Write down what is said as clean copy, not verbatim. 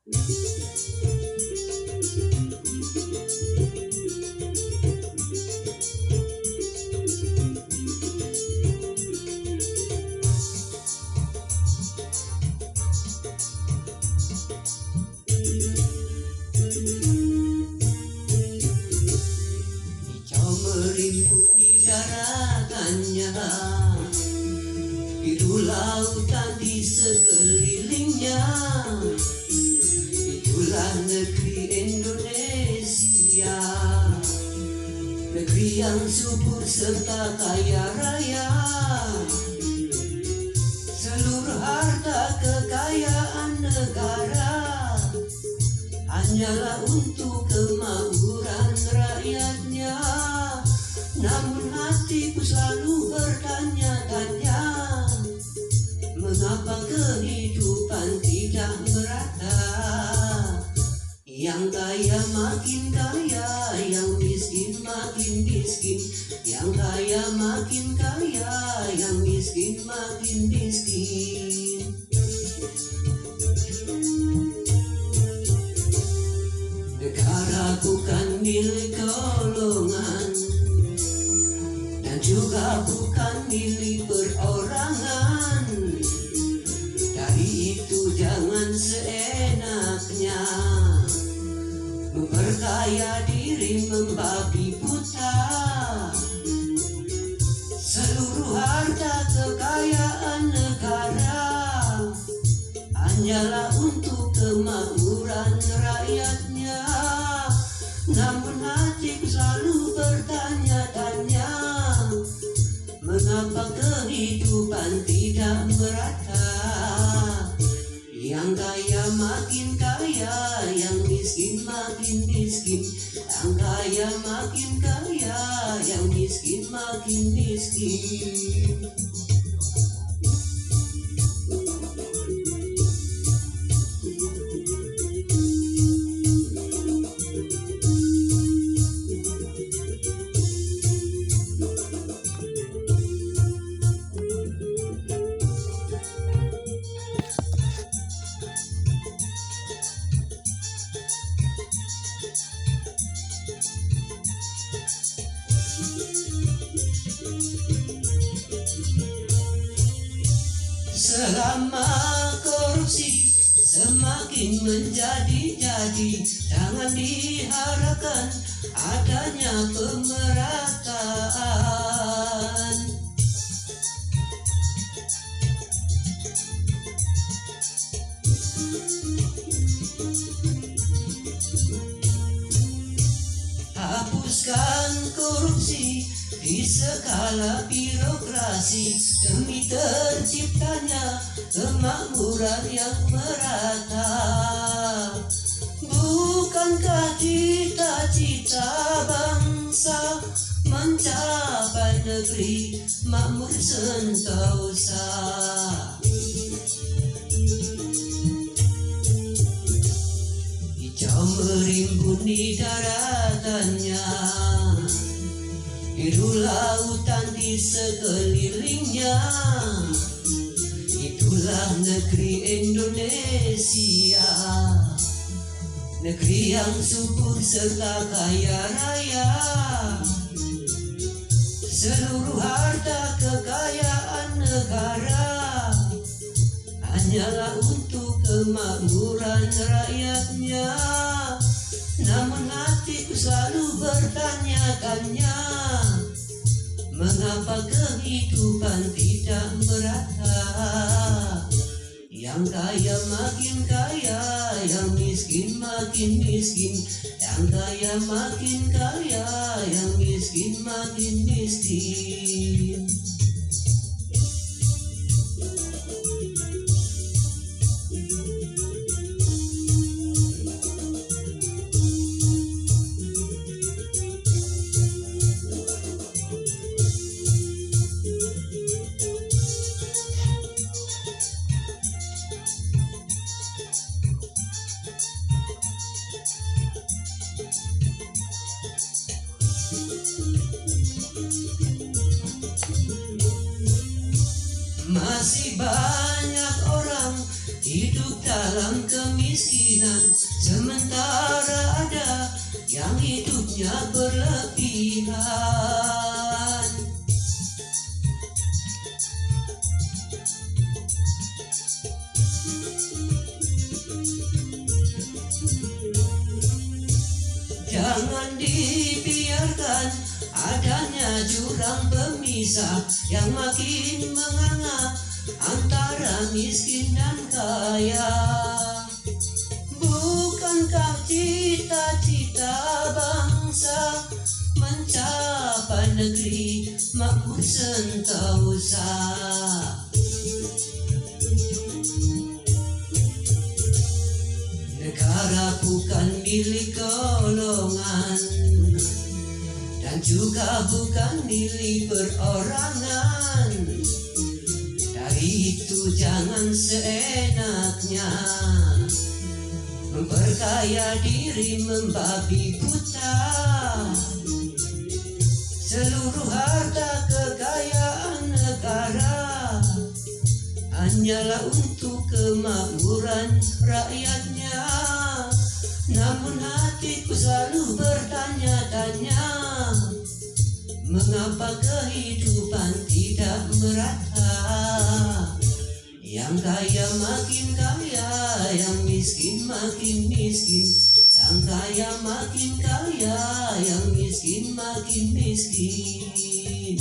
Hijau merimbuni daratannya, biru lautan di sekelilingnya. Itulah negeri Indonesia, negeri yang subur serta kaya raya. Seluruh harta kekayaan negara hanyalah untuk kemakmuran rakyatnya. Namun hatiku selalu bertanya-tanya, mengapa kehidupan tidak merata? Yang kaya makin kaya, yang miskin makin miskin. Yang kaya makin kaya, yang miskin makin miskin. Negara bukan milik golongan, dan juga bukan milik perorangan. Dari itu jangan seenaknya memperkaya diri membabi buta. Seluruh harta kekayaan negara hanyalah untuk kemakmuran rakyatnya. Namun hatiku selalu bertanya-tanya, mengapa kehidupan tidak merata? Yang kaya makin kaya, yang miskin makin miskin. Yang kaya makin kaya, yang miskin makin miskin. Selama korupsi semakin menjadi-jadi, jangan diharapkan adanya pemerataan. Hapuskan korupsi di skala birokrasi demi terciptanya kemakmuran yang merata. Bukankah cita-cita bangsa mencapai negeri makmur sentosa? Hijau merimbuni daratannya, biru lautan di sekelilingnya. Itulah negeri Indonesia, negeri yang subur serta kaya raya. Seluruh harta kekayaan negara hanyalah untuk kemakmuran rakyatnya. Namun hatiku selalu bertanya-tanya, mengapa kehidupan tidak merata? Yang kaya makin kaya, yang miskin makin miskin. Yang kaya makin kaya, yang miskin makin miskin. Masih banyak orang hidup dalam kemiskinan. kemiskinan, sementara ada yang hidupnya berlebihan. Jangan dibiarkan adanya jurang pemisah yang makin menganga antara miskin dan kaya. Bukankah cita-cita bangsa mencapai negeri makmur sentosa? Negara bukan milik golongan dan juga bukan milik perorangan. Dari itu jangan seenaknya memperkaya diri membabi buta. Seluruh harta kekayaan negara hanyalah untuk kemakmuran rakyatnya. Namun hatiku selalu bertanya-tanya, mengapa kehidupan tidak merata? Yang kaya makin kaya, yang miskin makin miskin. Yang kaya makin kaya, yang miskin makin miskin.